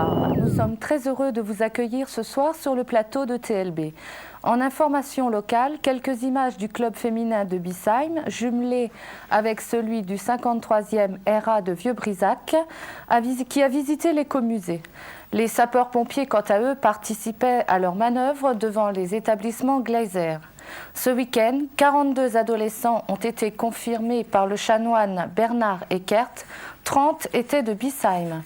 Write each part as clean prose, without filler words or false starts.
bonsoir. Nous sommes très heureux de vous accueillir ce soir sur le plateau de TLB. En information locale, quelques images du club féminin de Bissheim, jumelées avec celui du 53e RA de Vieux-Brisac, qui a visité l'écomusée. Les sapeurs-pompiers, quant à eux, participaient à leurs manœuvres devant les établissements Glaser. Ce week-end, 42 adolescents ont été confirmés par le chanoine Bernard Eckert, 30 étaient de Bissheim.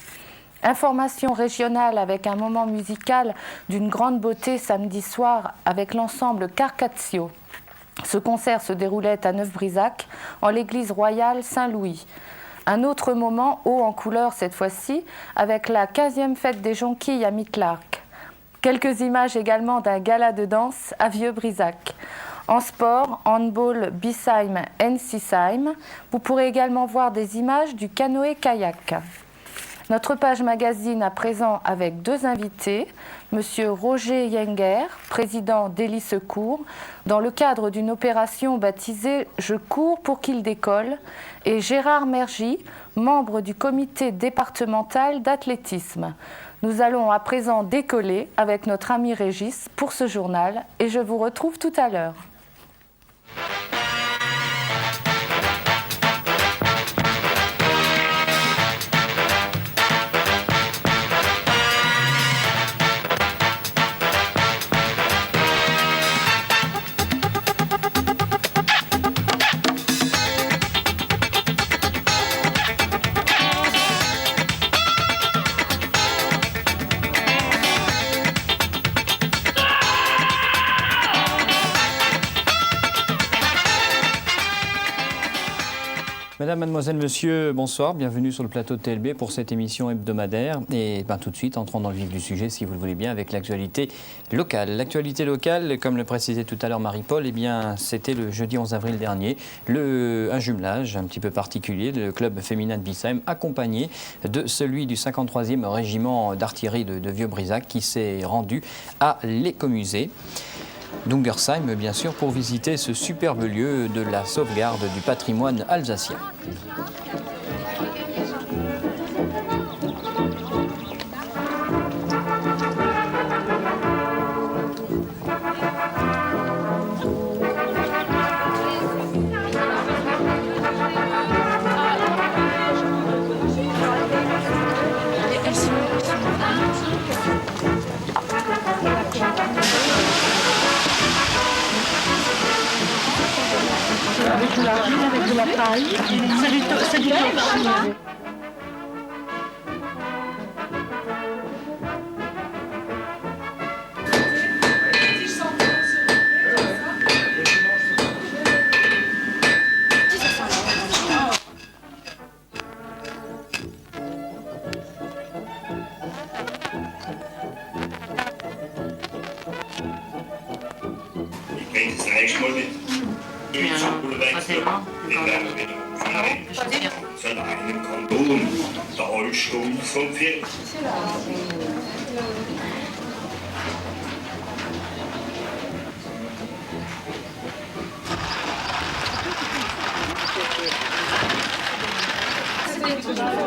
Information régionale avec un moment musical d'une grande beauté samedi soir avec l'ensemble Carcazio. Ce concert se déroulait à Neuf-Brisac, en l'église royale Saint-Louis. Un autre moment, haut en couleur cette fois-ci, avec la 15e fête des Jonquilles à Mitlarc. Quelques images également d'un gala de danse à Vieux-Brisac. En sport, handball, Bissheim, Ensisheim. Vous pourrez également voir des images du canoë-kayak. Notre page magazine à présent avec deux invités, Monsieur Roger Yenger, président d'Élie Secours, dans le cadre d'une opération baptisée « Je cours pour qu'il décolle », et Gérard Mergy, membre du comité départemental d'athlétisme. Nous allons à présent décoller avec notre ami Régis pour ce journal et je vous retrouve tout à l'heure. Madame, mademoiselle, monsieur, bonsoir, bienvenue sur le plateau de TLB pour cette émission hebdomadaire. Et tout de suite, entrons dans le vif du sujet, si vous le voulez bien, avec l'actualité locale. L'actualité locale, comme le précisait tout à l'heure Marie-Paul, eh bien, c'était le jeudi 11 avril dernier, un jumelage un petit peu particulier, le club féminin de Bissheim, accompagné de celui du 53e régiment d'artillerie de Vieux-Brisac, qui s'est rendu à l'écomusée d'Ungersheim, bien sûr, pour visiter ce superbe lieu de la sauvegarde du patrimoine alsacien. Avec de la paille, c'est du torchis. Der Holzstuhl vom Pferd.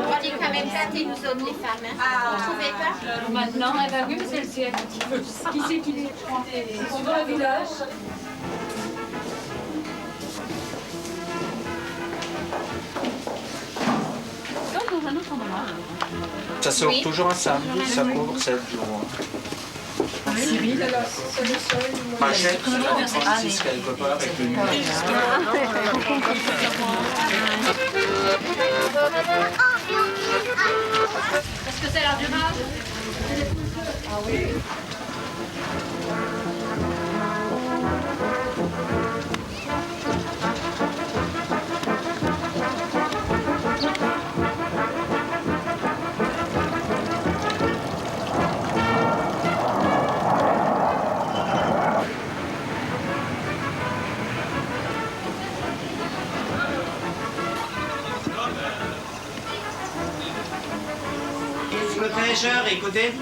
On est quand même gâtés, nous autres, les femmes. Vous ne trouvez pas? Maintenant, elle va mieux, celle-ci. Qui c'est qui est? Ils sont dans le village. Ça sort toujours un samedi, ça couvre 7 jours. Cyril, Machette, c'est la 36 quelque part avec le numéro. Est-ce que c'est l'heure du match? Ah oui. Le pêcheur, écoutez.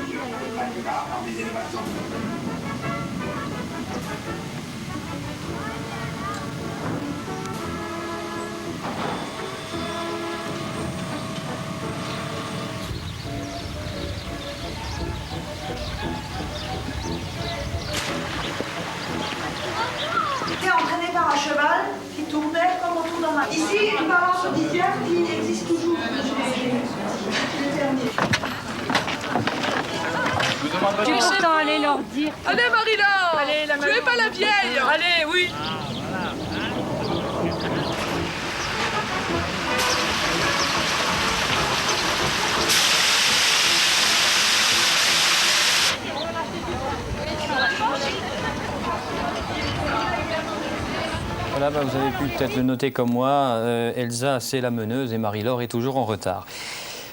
cheval qui tournait comme autour d'un mât. Ici, une balance auditière qui existe toujours. Je l'ai terminé. Tu sais, aller leur dire. Allez Marie-Laure, Allez, la tu es pas la vieille. Allez, oui. Voilà, vous avez pu peut-être le noter comme moi, Elsa c'est la meneuse et Marie-Laure est toujours en retard.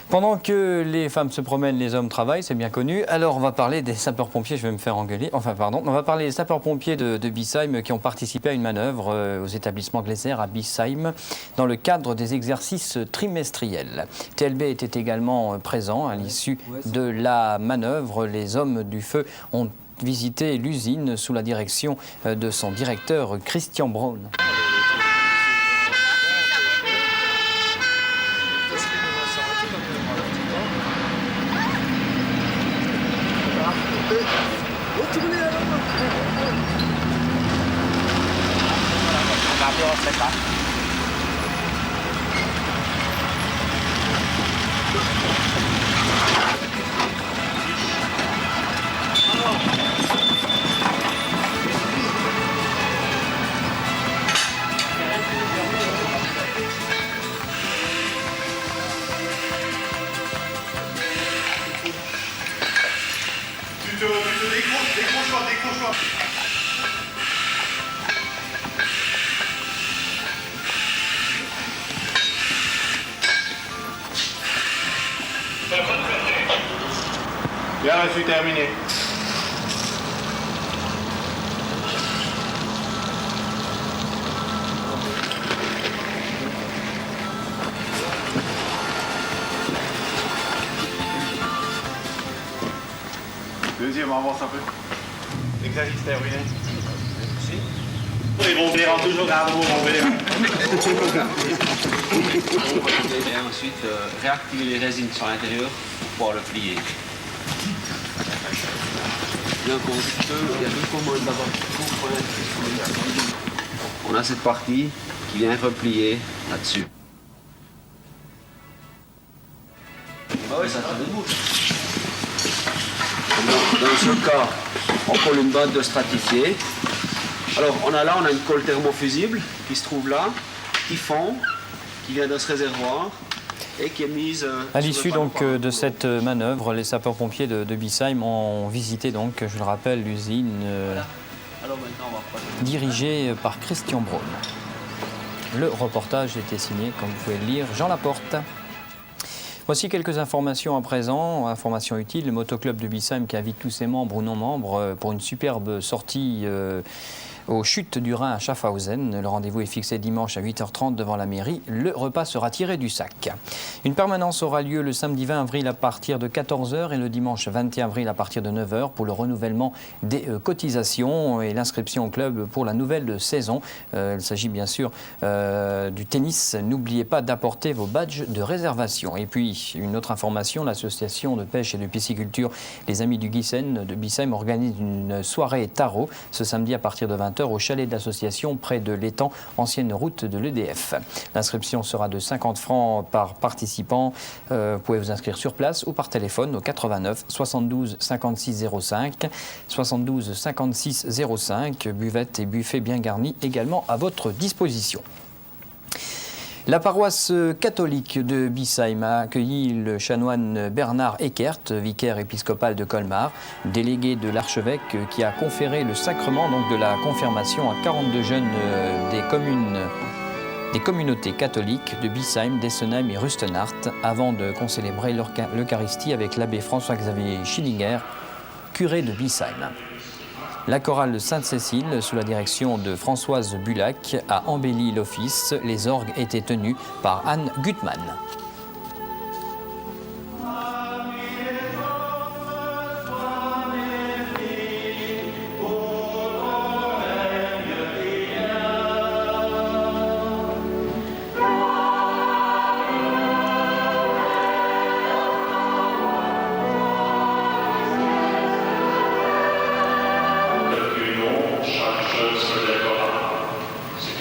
Pendant que les femmes se promènent, les hommes travaillent, c'est bien connu. Alors on va parler des sapeurs-pompiers, je vais me faire engueuler, enfin pardon, on va parler des sapeurs-pompiers de Biesheim qui ont participé à une manœuvre aux établissements Gleiser à Biesheim dans le cadre des exercices trimestriels. TLB était également présent à l'issue de la manœuvre. Les hommes du feu ont visité l'usine sous la direction de son directeur Christian Braun. Décroche-toi. Bien reçu, terminé. Deuxième, avance un peu. Exercice terminé. Merci. Ils vont venir en toujours garde vous vont venir. Et ensuite, réactiver les résines sur l'intérieur pour pouvoir le plier. Il y a deux commandes d'abord. On a cette partie qui vient replier là-dessus. Ah oui, ça fait debout. Dans ce cas, on colle une bande de stratifié. Alors on a une colle thermofusible qui se trouve là, qui fond, qui vient de ce réservoir et qui est mise... À l'issue donc de cette manœuvre, les sapeurs-pompiers de Biesheim ont visité donc, je le rappelle, l'usine dirigée par Christian Braun. Le reportage était signé, comme vous pouvez le lire, Jean Laporte. Voici quelques informations à présent, informations utiles. Le motoclub de Biesheim qui invite tous ses membres ou non-membres pour une superbe sortie aux chutes du Rhin à Schaffhausen. Le rendez-vous est fixé dimanche à 8h30 devant la mairie. Le repas sera tiré du sac. Une permanence aura lieu le samedi 20 avril à partir de 14h et le dimanche 21 avril à partir de 9h pour le renouvellement des cotisations et l'inscription au club pour la nouvelle saison. Il s'agit bien sûr du tennis. N'oubliez pas d'apporter vos badges de réservation. Et puis, une autre information, l'association de pêche et de pisciculture Les Amis du Giessen de Biesheim organise une soirée tarot ce samedi à partir de 20h au chalet de l'association près de l'étang, ancienne route de l'EDF. L'inscription sera de 50 francs par participant. Vous pouvez vous inscrire sur place ou par téléphone au 89 72 56 05 72 56 05. Buvette et buffet bien garnis également à votre disposition. La paroisse catholique de Biesheim a accueilli le chanoine Bernard Eckert, vicaire épiscopal de Colmar, délégué de l'archevêque qui a conféré le sacrement donc, de la confirmation à 42 jeunes des communautés catholiques de Biesheim, d'Essenheim et Rustenart, avant de concélébrer l'Eucharistie avec l'abbé François-Xavier Schillinger, curé de Biesheim. La chorale de Sainte-Cécile, sous la direction de Françoise Bulac, a embelli l'office. Les orgues étaient tenus par Anne Gutmann. Chaque chose se lèvera. C'est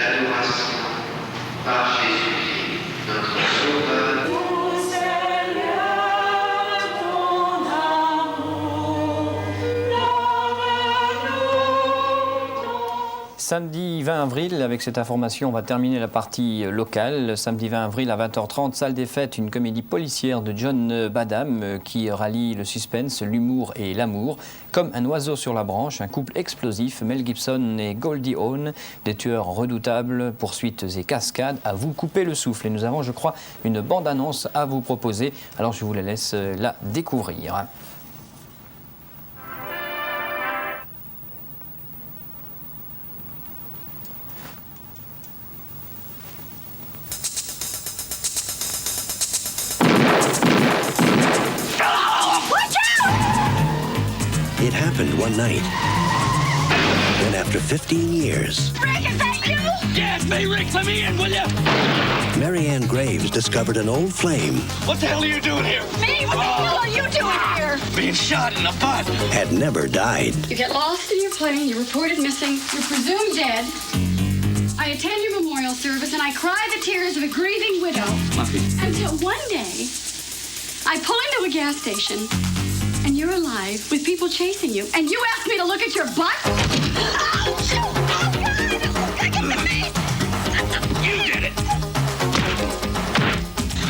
l'adoration par Jésus, notre Sauveur. Samedi 20 avril, avec cette information, on va terminer la partie locale. Samedi 20 avril à 20h30, salle des fêtes, une comédie policière de John Badham qui rallie le suspense, l'humour et l'amour. Comme un oiseau sur la branche, un couple explosif, Mel Gibson et Goldie Hawn, des tueurs redoutables, poursuites et cascades, à vous couper le souffle. Et nous avons, je crois, une bande-annonce à vous proposer. Alors je vous la laisse la découvrir. It happened one night. Then after 15 years... Rick, is that you? Yeah, it's me, Rick. Let me in, will you? Marianne Graves discovered an old flame. What the hell are you doing here? Me? What the hell are you doing here? Being shot in the butt. Had never died. You get lost in your plane, you're reported missing, you're presumed dead. I attend your memorial service and I cry the tears of a grieving widow. Until one day, I pull into a gas station and you're alive with people chasing you. And you ask me to look at your butt? You did it.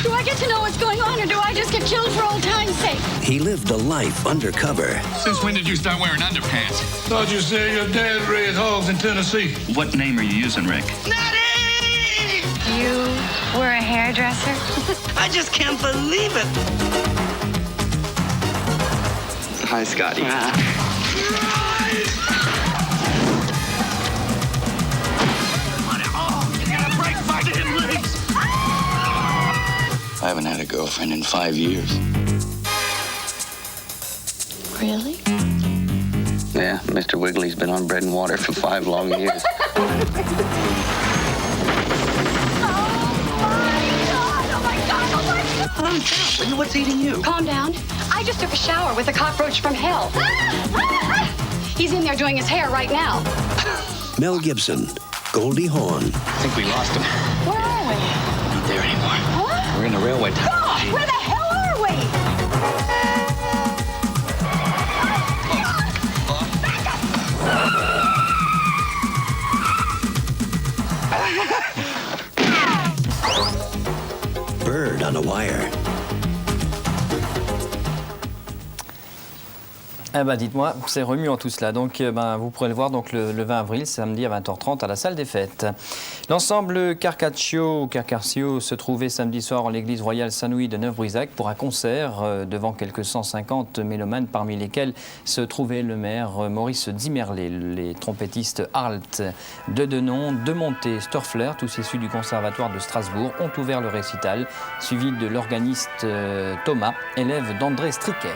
Do I get to know what's going on or do I just get killed for old time's sake? He lived a life undercover. Since when did you start wearing underpants? Thought you said your dad raised hogs in Tennessee. What name are you using, Rick? You were a hairdresser? I just can't believe it. Hi, Scotty. I haven't had a girlfriend in 5 years. Really? Yeah, Mr. Wiggly's been on bread and water for 5 long years. What's eating you? Calm down. I just took a shower with a cockroach from hell. He's in there doing his hair right now. Mel Gibson, Goldie Hawn. I think we lost him. Where are we? Not there anymore. What? We're in the railway tunnel. God, where the hell are we? Bird on a wire. Eh ben, dites-moi, c'est remuant tout cela. Donc, vous pourrez le voir donc, le 20 avril, samedi à 20h30 à la salle des fêtes. L'ensemble Carcaccio se trouvait samedi soir en l'église royale Saint-Louis de Neuf-Brisac pour un concert devant quelques 150 mélomanes, parmi lesquels se trouvait le maire Maurice Dimerlet. Les trompettistes Arlt, Dedenon, Demonté, Storfler, tous issus du conservatoire de Strasbourg, ont ouvert le récital, suivi de l'organiste Thomas, élève d'André Stricker.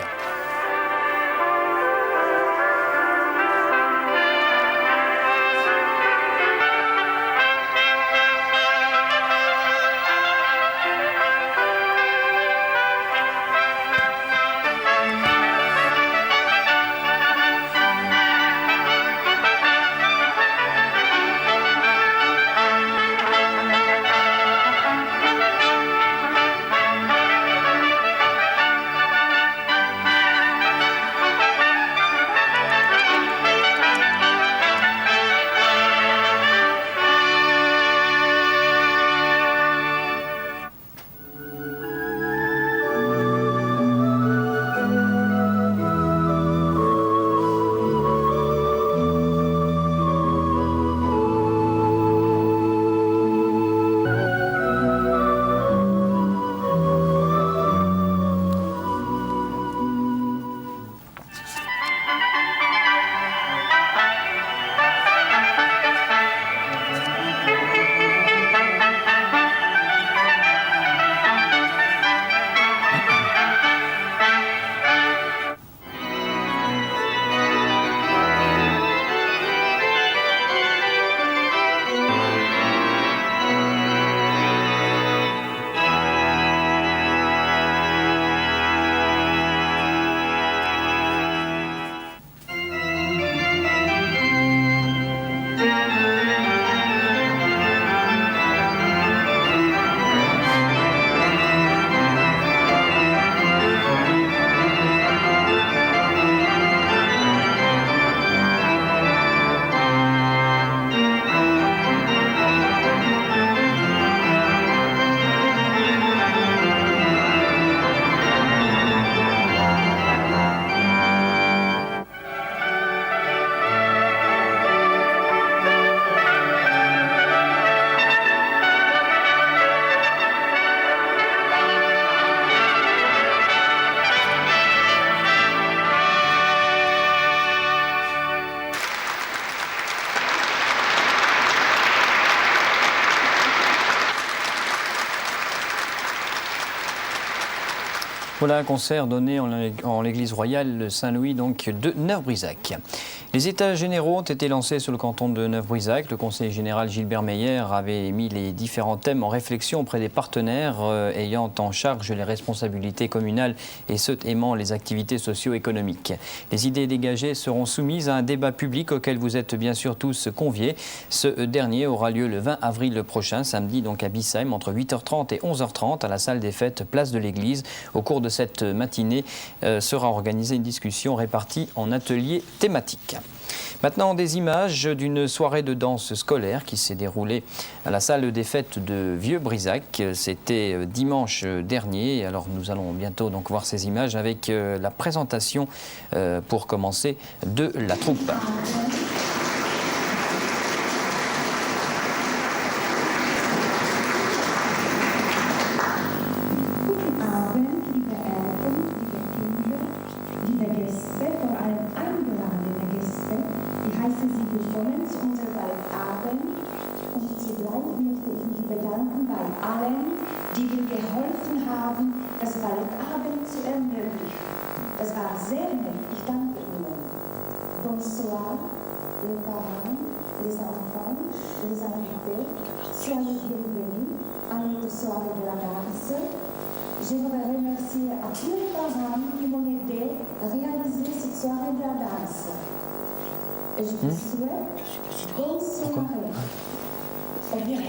Voilà un concert donné en l'église royale Saint-Louis donc de Neuf-Brisac. Les états généraux ont été lancés sur le canton de Neuf-Brisac. Le conseiller général Gilbert Meyer avait mis les différents thèmes en réflexion auprès des partenaires ayant en charge les responsabilités communales et ceux aimant les activités socio-économiques. Les idées dégagées seront soumises à un débat public auquel vous êtes bien sûr tous conviés. Ce dernier aura lieu le 20 avril prochain, samedi donc à Bissheim, entre 8h30 et 11h30 à la salle des fêtes, place de l'église. Au cours de cette matinée sera organisée une discussion répartie en ateliers thématiques. Maintenant, des images d'une soirée de danse scolaire qui s'est déroulée à la salle des fêtes de Vieux-Brisac. C'était dimanche dernier. Alors nous allons bientôt donc voir ces images avec la présentation pour commencer de la troupe. Bonsoir, les parents, les enfants, les invités, soyez bienvenus à notre soirée de la danse. Je voudrais remercier à tous les parents qui m'ont aidé à réaliser cette soirée de la danse. Et je vous souhaite bonne soirée. Au revoir.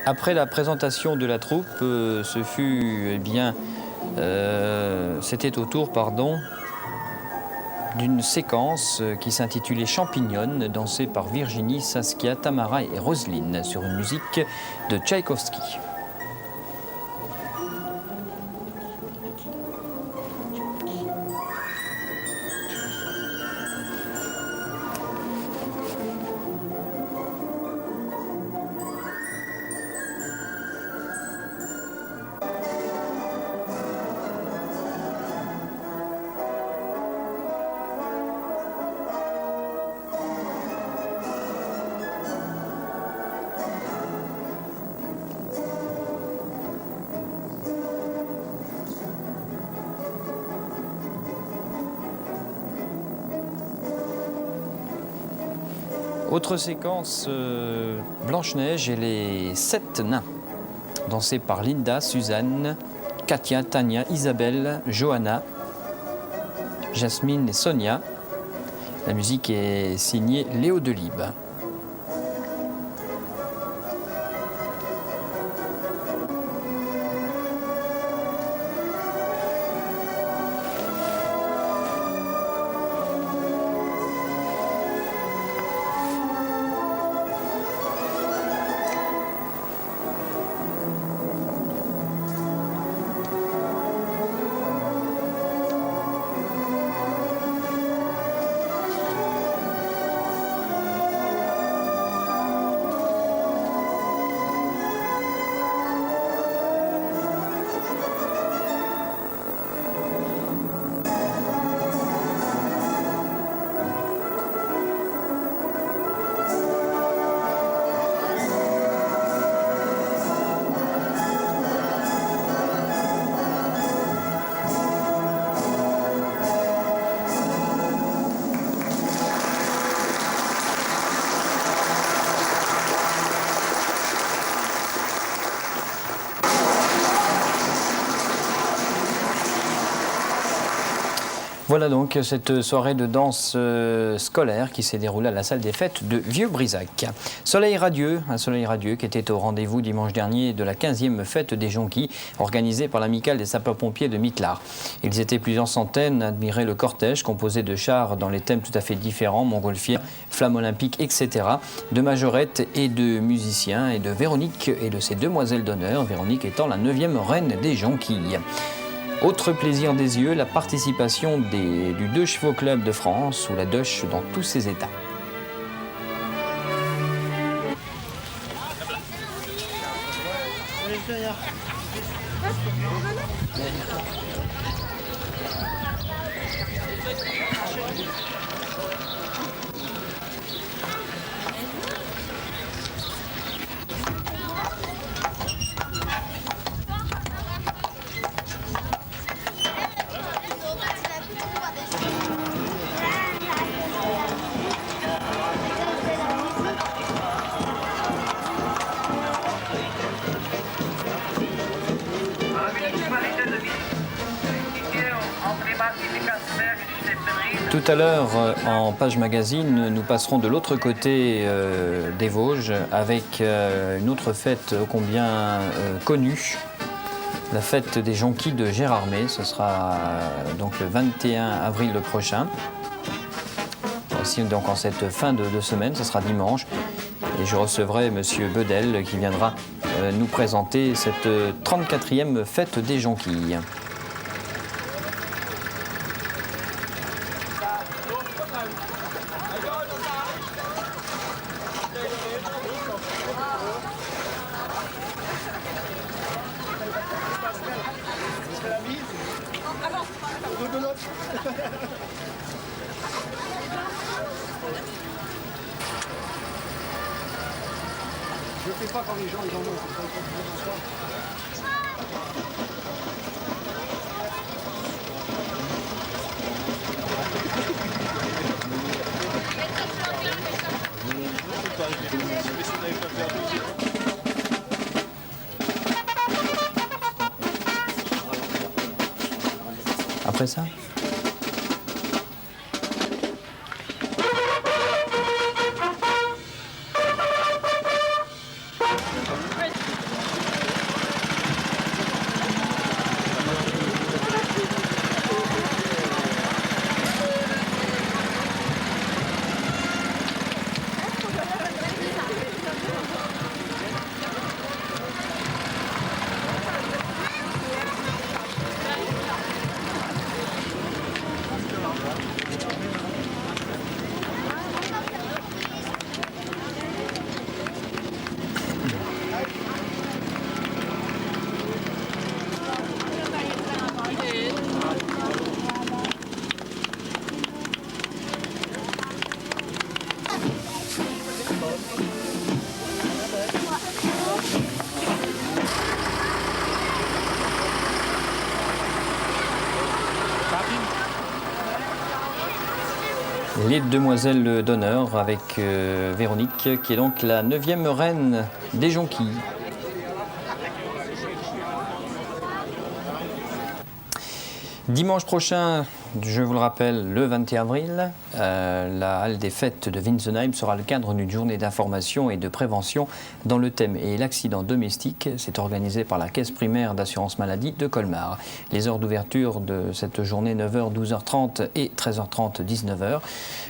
Après la présentation de la troupe, c'était au tour, d'une séquence qui s'intitulait Champignonne, dansée par Virginie, Saskia, Tamara et Roselyne sur une musique de Tchaïkovski. Autre séquence, Blanche-Neige et les 7 nains, dansés par Linda, Suzanne, Katia, Tania, Isabelle, Johanna, Jasmine et Sonia. La musique est signée Léo Delibes. Voilà donc cette soirée de danse scolaire qui s'est déroulée à la salle des fêtes de Vieux-Brisac. Soleil radieux, un soleil radieux qui était au rendez-vous dimanche dernier de la 15e fête des Jonquilles organisée par l'amicale des sapeurs-pompiers de Mittelard. Ils étaient plusieurs centaines à admirer le cortège composé de chars dans les thèmes tout à fait différents, montgolfières, flammes olympiques, etc., de majorettes et de musiciens et de Véronique et de ses demoiselles d'honneur, Véronique étant la 9e reine des Jonquilles. Autre plaisir des yeux, la participation du Deux Chevaux Club de France, ou la Deuche dans tous ses états. Tout à l'heure, en page magazine, nous passerons de l'autre côté des Vosges avec une autre fête ô combien connue, la fête des Jonquilles de Gérardmer. Ce sera donc le 21 avril prochain. Aussi, donc en cette fin de semaine, ce sera dimanche. Et je recevrai Monsieur Bedel qui viendra nous présenter cette 34e fête des Jonquilles. Je fais pas quand les gens ils en ont. Après ça ? Les demoiselles d'honneur avec Véronique, qui est donc la 9e reine des Jonquilles. Dimanche prochain, je vous le rappelle, le 21 avril, la halle des fêtes de Winsenheim sera le cadre d'une journée d'information et de prévention dans le thème et l'accident domestique. C'est organisé par la caisse primaire d'assurance maladie de Colmar. Les heures d'ouverture de cette journée, 9h, 12h30 et 13h30, 19h.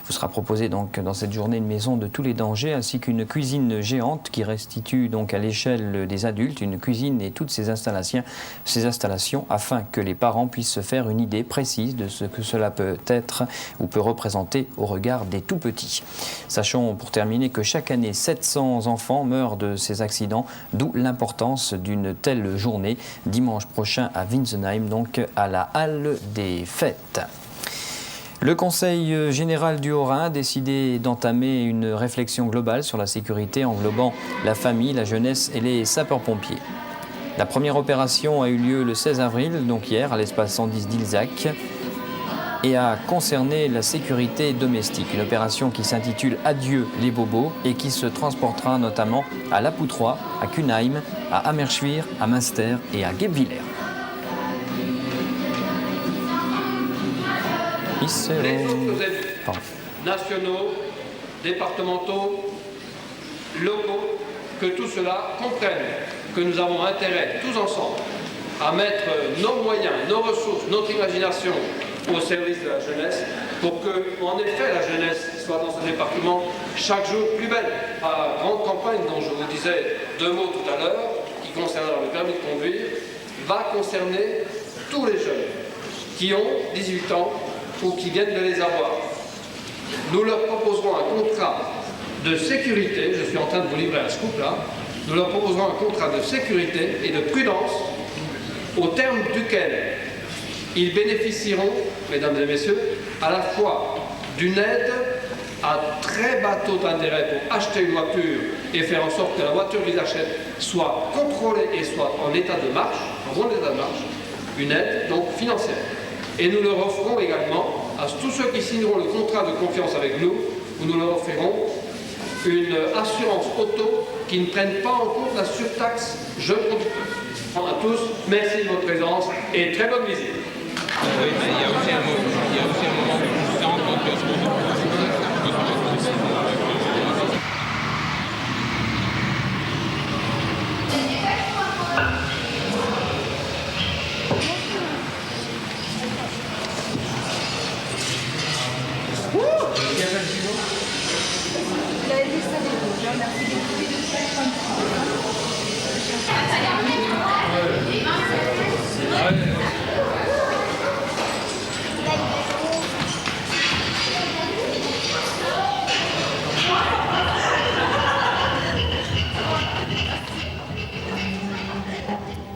Vous sera proposé donc dans cette journée une maison de tous les dangers ainsi qu'une cuisine géante qui restitue donc à l'échelle des adultes une cuisine et toutes ces installations afin que les parents puissent se faire une idée précise de ce que cela peut être ou peut représenter au regard des tout-petits. Sachons pour terminer que chaque année 700 enfants meurent de ces accidents, d'où l'importance d'une telle journée dimanche prochain à Winsenheim, donc à la halle des fêtes. Le Conseil général du Haut-Rhin a décidé d'entamer une réflexion globale sur la sécurité englobant la famille, la jeunesse et les sapeurs-pompiers. La première opération a eu lieu le 16 avril, donc hier, à l'espace 110 d'Ilzac, et a concerné la sécurité domestique. Une opération qui s'intitule « Adieu les bobos » et qui se transportera notamment à La Poutroie, à Kunheim, à Amerschwir, à Münster et à Guebwiller. les autres élus, nationaux, départementaux, locaux, que tout cela comprenne que nous avons intérêt, tous ensemble, à mettre nos moyens, nos ressources, notre imagination au service de la jeunesse pour que, en effet, la jeunesse soit dans ce département chaque jour plus belle. La grande campagne dont je vous disais 2 mots tout à l'heure, qui concernera le permis de conduire, va concerner tous les jeunes qui ont 18 ans ou qui viennent de les avoir. Nous leur proposerons un contrat de sécurité, je suis en train de vous livrer un scoop là, nous leur proposerons un contrat de sécurité et de prudence au terme duquel ils bénéficieront, mesdames et messieurs, à la fois d'une aide à très bas taux d'intérêt pour acheter une voiture et faire en sorte que la voiture qu'ils achètent soit contrôlée et soit en état de marche, en bon état de marche, une aide donc financière. Et nous leur offrons également, à tous ceux qui signeront le contrat de confiance avec nous, nous leur offrirons une assurance auto qui ne prenne pas en compte la surtaxe jeunes conducteurs. À tous, merci de votre présence et très bonne visite. Oui, mais il y a aussi un moment où tu te rends compte que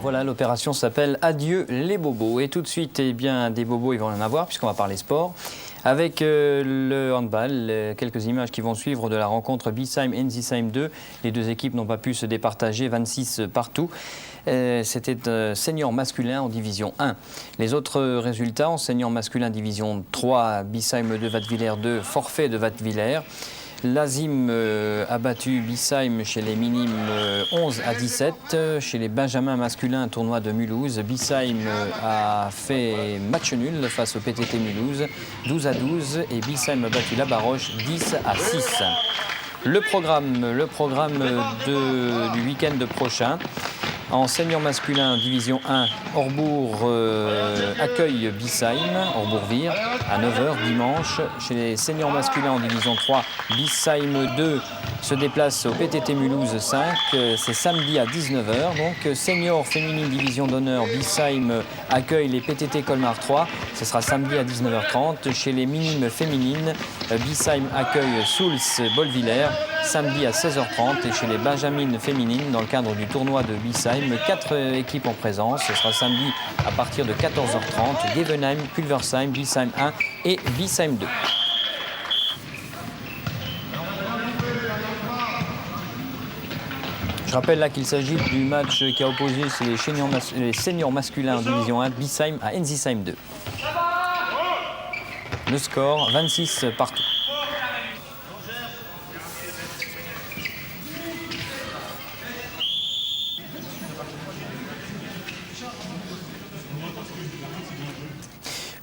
Voilà, l'opération s'appelle Adieu les bobos. Et tout de suite, eh bien, des bobos, ils vont en avoir, puisqu'on va parler sport. Avec le handball, quelques images qui vont suivre de la rencontre Biesheim-Ensisheim 2. Les 2 équipes n'ont pas pu se départager, 26 partout. C'était senior masculin en division 1. Les autres résultats, en senior masculin division 3, Biesheim 2, Wattwiller 2, forfait de Wattwiller. L'Azim a battu Biesheim chez les minimes 11 à 17. Chez les benjamins masculins, tournoi de Mulhouse, Biesheim a fait match nul face au PTT Mulhouse, 12 à 12. Et Biesheim a battu la Baroche, 10 à 6. Le programme du week-end prochain. En senior masculin, division 1, Orbourg accueille Biesheim, Orbourg-Vire, à 9h dimanche. Chez les seniors masculins en division 3, Biesheim 2 se déplace au PTT Mulhouse 5. C'est samedi à 19h. Donc, senior féminine division d'honneur, Biesheim accueille les PTT Colmar 3. Ce sera samedi à 19h30. Chez les minimes féminines, Biesheim accueille Souls-Bolvillers, samedi à 16h30. Et chez les benjamines féminines, dans le cadre du tournoi de Biesheim, 4 équipes en présence. Ce sera samedi à partir de 14h30. Gevenheim, Pulversheim, Biesheim 1 et Biesheim 2. Je rappelle là qu'il s'agit du match qui a opposé les seniors masculins en division 1, Biesheim à Ensisheim 2. Le score, 26 partout.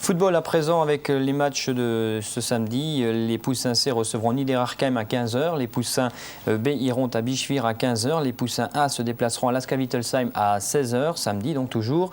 Football à présent avec les matchs de ce samedi. Les Poussins C recevront Niederarkheim à 15h. Les Poussins B iront à Bischwir à 15h. Les Poussins A se déplaceront à Laska-Wittelsheim à 16h, samedi donc toujours.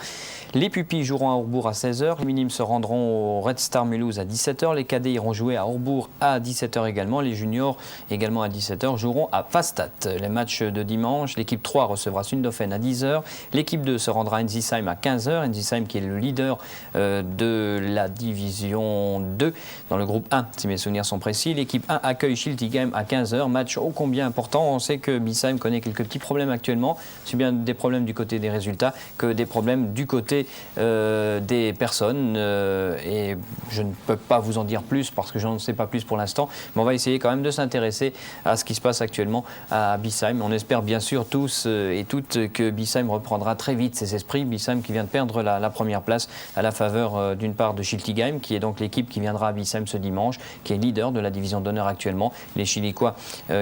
Les Pupilles joueront à Orbourg à 16h. Les Minimes se rendront au Red Star Mulhouse à 17h. Les Cadets iront jouer à Orbourg à 17h également. Les Juniors également à 17h joueront à Fastad. Les matchs de dimanche, l'équipe 3 recevra Sundofen à 10h. L'équipe 2 se rendra à Ensisheim à 15h. Ensisheim qui est le leader de la division 2 dans le groupe 1, si mes souvenirs sont précis. L'équipe 1 accueille Schiltigheim à 15h. Match ô combien important. On sait que Biesheim connaît quelques petits problèmes actuellement. C'est bien des problèmes du côté des résultats que des problèmes du côté des personnes. Et je ne peux pas vous en dire plus parce que je n'en sais pas plus pour l'instant. Mais on va essayer quand même de s'intéresser à ce qui se passe actuellement à Biesheim. On espère bien sûr tous et toutes que Biesheim reprendra très vite ses esprits. Biesheim qui vient de perdre la première place à la faveur d'une part départ de Schiltigheim, qui est donc l'équipe qui viendra à Bissheim ce dimanche, qui est leader de la division d'honneur actuellement. Les Chilicois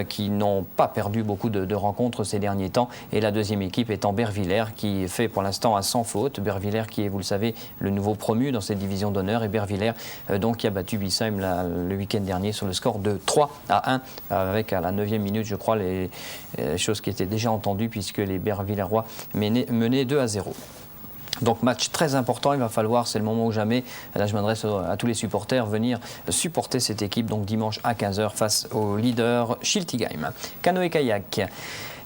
qui n'ont pas perdu beaucoup de rencontres ces derniers temps. Et la deuxième équipe étant Bervillers, qui fait pour l'instant à 100 fautes. Bervillers qui est, vous le savez, le nouveau promu dans cette division d'honneur. Et Bervillers donc qui a battu Bissheim le week-end dernier sur le score de 3-1, avec à la 9e minute, je crois, les choses qui étaient déjà entendues, puisque les Bervillérois menaient 2-0. Donc match très important, il va falloir, c'est le moment ou jamais, là je m'adresse à tous les supporters, venir supporter cette équipe donc dimanche à 15h face au leader Schiltigheim. Canoë-kayak.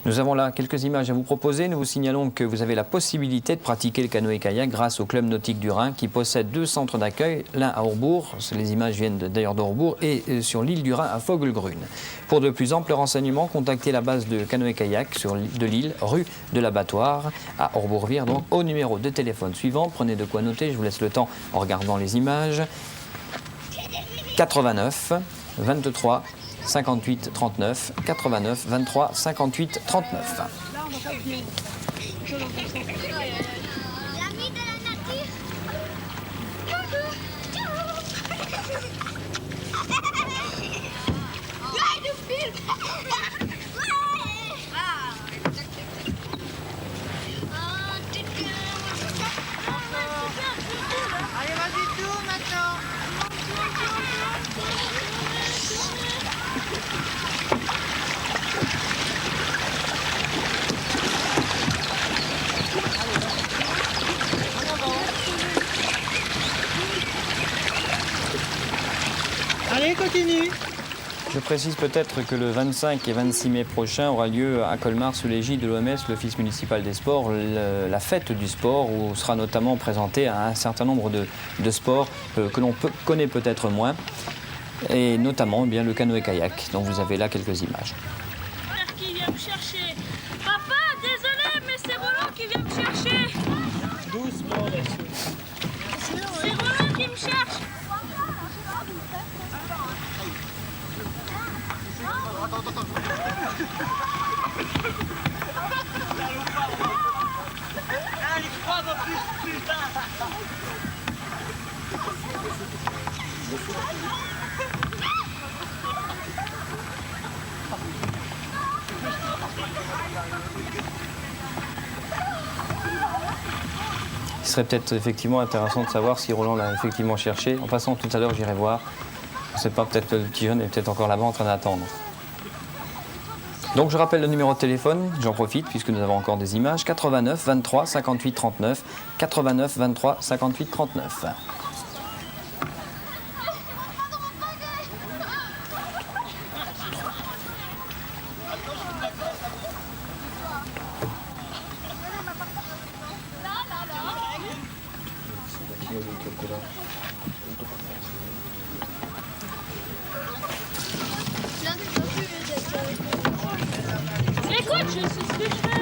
Nous avons là quelques images à vous proposer. Nous vous signalons que vous avez la possibilité de pratiquer le canoë-kayak grâce au Club Nautique du Rhin qui possède 2 centres d'accueil, l'un à Orbourg, les images viennent d'ailleurs d'Orbourg, et sur l'île du Rhin à Fogelgrün. Pour de plus amples renseignements, contactez la base de canoë-kayak de Lille, rue de l'Abattoir à Orbourg-Vire, donc au numéro de téléphone suivant. Prenez de quoi noter, je vous laisse le temps en regardant les images. 89 23 58 39 89 23 58 39. Allez, vas-y, tout maintenant. Allez, continue. Je précise peut-être que le 25 et 26 mai prochain aura lieu à Colmar sous l'égide de l'OMS, l'Office municipal des sports, la fête du sport où sera notamment présenté un certain nombre de sports que l'on connaît peut-être moins, et notamment bien le canoë-kayak, dont vous avez là quelques images. Qui vient me chercher. Papa, désolé, mais c'est Roland qui vient me chercher. Doucement, c'est Roland qui me cherche. Il serait peut-être effectivement intéressant de savoir si Roland l'a effectivement cherché. En passant tout à l'heure, j'irai voir. On ne sait pas, peut-être que le petit jeune est peut-être encore là-bas en train d'attendre. Donc je rappelle le numéro de téléphone, j'en profite puisque nous avons encore des images. 89 23 58 39. 89 23 58 39. Écoute, je sais ce que je fais.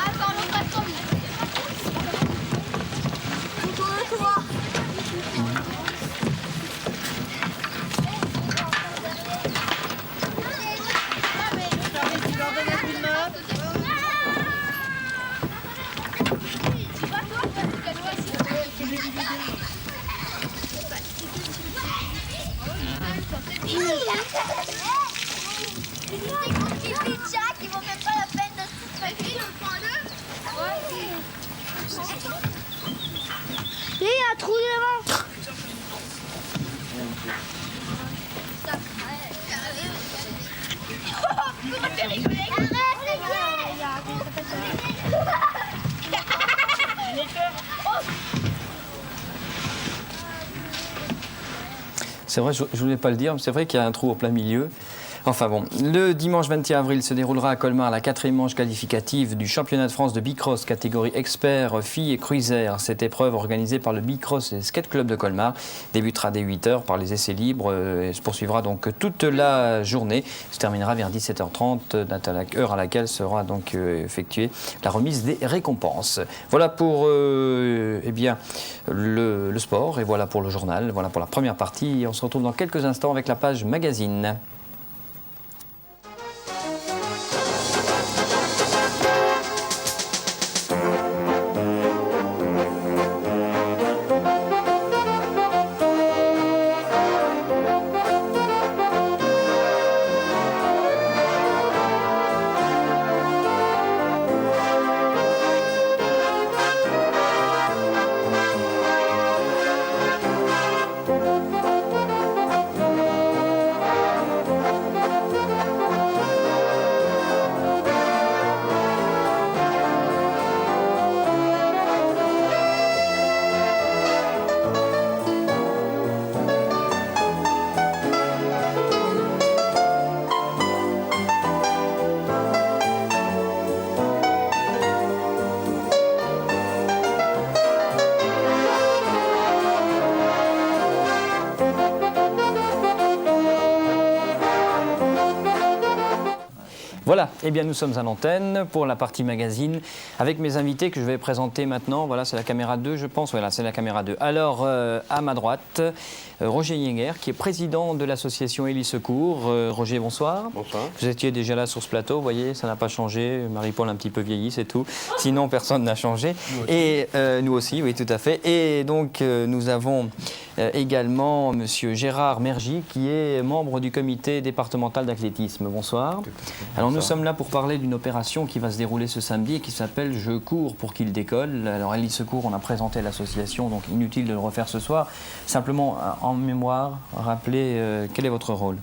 Attends, l'autre attend. Tourne-toi. Tu leur donnes un coup de main. Qui vont même pas la peine de se faire il y a un trou devant. C'est vrai, je ne voulais pas le dire, mais c'est vrai qu'il y a un trou au plein milieu. Enfin bon, le dimanche 21 avril se déroulera à Colmar la 4e manche qualificative du championnat de France de bicross catégorie expert filles et cruisers. Cette épreuve organisée par le Bicross et Skate Club de Colmar débutera dès 8h par les essais libres et se poursuivra donc toute la journée. Se terminera vers 17h30, heure à laquelle sera donc effectuée la remise des récompenses. Voilà pour eh bien, le sport et voilà pour le journal. Voilà pour la première partie. Et on se retrouve dans quelques instants avec la page magazine. Voilà, eh bien nous sommes à l'antenne pour la partie magazine avec mes invités que je vais présenter maintenant. Voilà, c'est la caméra 2 je pense, voilà c'est la caméra 2. Alors à ma droite, Roger Yenger qui est président de l'association Élie Secours. Roger, bonsoir. Bonsoir. Vous étiez déjà là sur ce plateau, vous voyez, ça n'a pas changé. Marie-Paul un petit peu vieilli, c'est tout. Sinon personne n'a changé. Et nous aussi, oui tout à fait. Et donc nous avons également monsieur Gérard Mergy qui est membre du comité départemental d'athlétisme. Bonsoir. Alors nous sommes là pour parler d'une opération qui va se dérouler ce samedi et qui s'appelle « Je cours pour qu'il décolle ». Alors Élie Secours, on a présenté l'association, donc inutile de le refaire ce soir. Simplement en mémoire, rappelez quel est votre rôle.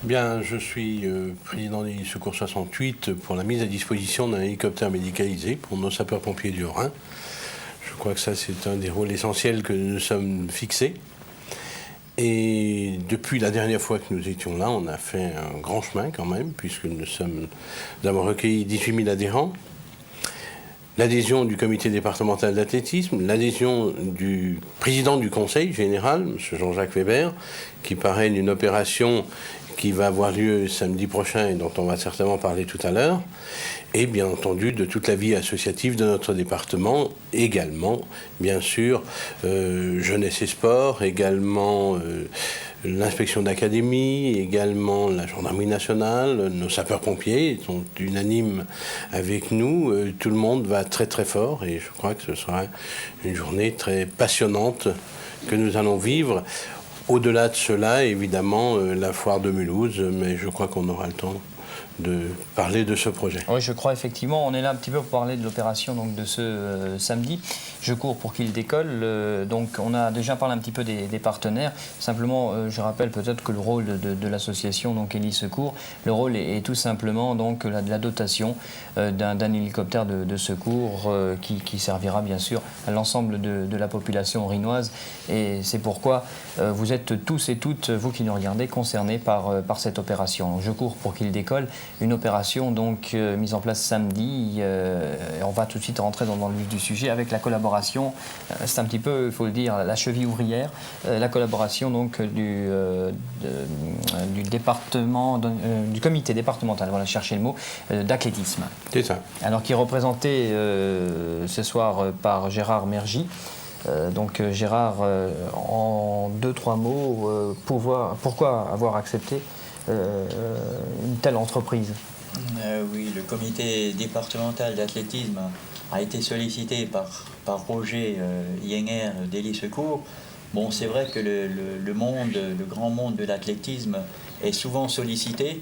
Bien, je suis président d'Élie Secours 68 pour la mise à disposition d'un hélicoptère médicalisé pour nos sapeurs-pompiers du Haut-Rhin. Je crois que ça, c'est un des rôles essentiels que nous nous sommes fixés. Et depuis la dernière fois que nous étions là, on a fait un grand chemin quand même, puisque nous avons recueilli 18 000 adhérents. L'adhésion du comité départemental d'athlétisme, l'adhésion du président du conseil général, M. Jean-Jacques Weber, qui parraine une opération qui va avoir lieu samedi prochain et dont on va certainement parler tout à l'heure, et bien entendu de toute la vie associative de notre département, également, bien sûr, Jeunesse et Sport, également l'inspection d'académie, également la gendarmerie nationale, nos sapeurs-pompiers sont unanimes avec nous. Tout le monde va très très fort et je crois que ce sera une journée très passionnante que nous allons vivre. Au-delà de cela, évidemment, la foire de Mulhouse, mais je crois qu'on aura le temps de parler de ce projet. Oui, je crois effectivement. On est là un petit peu pour parler de l'opération donc de ce samedi. Je cours pour qu'il décolle. Donc on a déjà parlé un petit peu des partenaires. Simplement, je rappelle peut-être que le rôle de l'association donc Élie Secours, le rôle est tout simplement donc la dotation d'un hélicoptère de secours qui servira bien sûr à l'ensemble de la population rhinoise. Et c'est pourquoi vous êtes tous et toutes, vous qui nous regardez, concernés par cette opération. Je cours pour qu'il décolle. Une opération donc mise en place samedi. On va tout de suite rentrer dans le vif du sujet avec la collaboration. C'est un petit peu, il faut le dire, la cheville ouvrière. La collaboration donc du département, du comité départemental. Voilà, chercher le mot d'athlétisme. C'est ça. Alors qui est représenté ce soir par Gérard Mergy. Donc Gérard, en 2-3 mots, pourquoi avoir accepté une telle entreprise? Oui, le comité départemental d'athlétisme a été sollicité par Roger Yenger d'Élie Secours. Bon, c'est vrai que le grand monde de l'athlétisme est souvent sollicité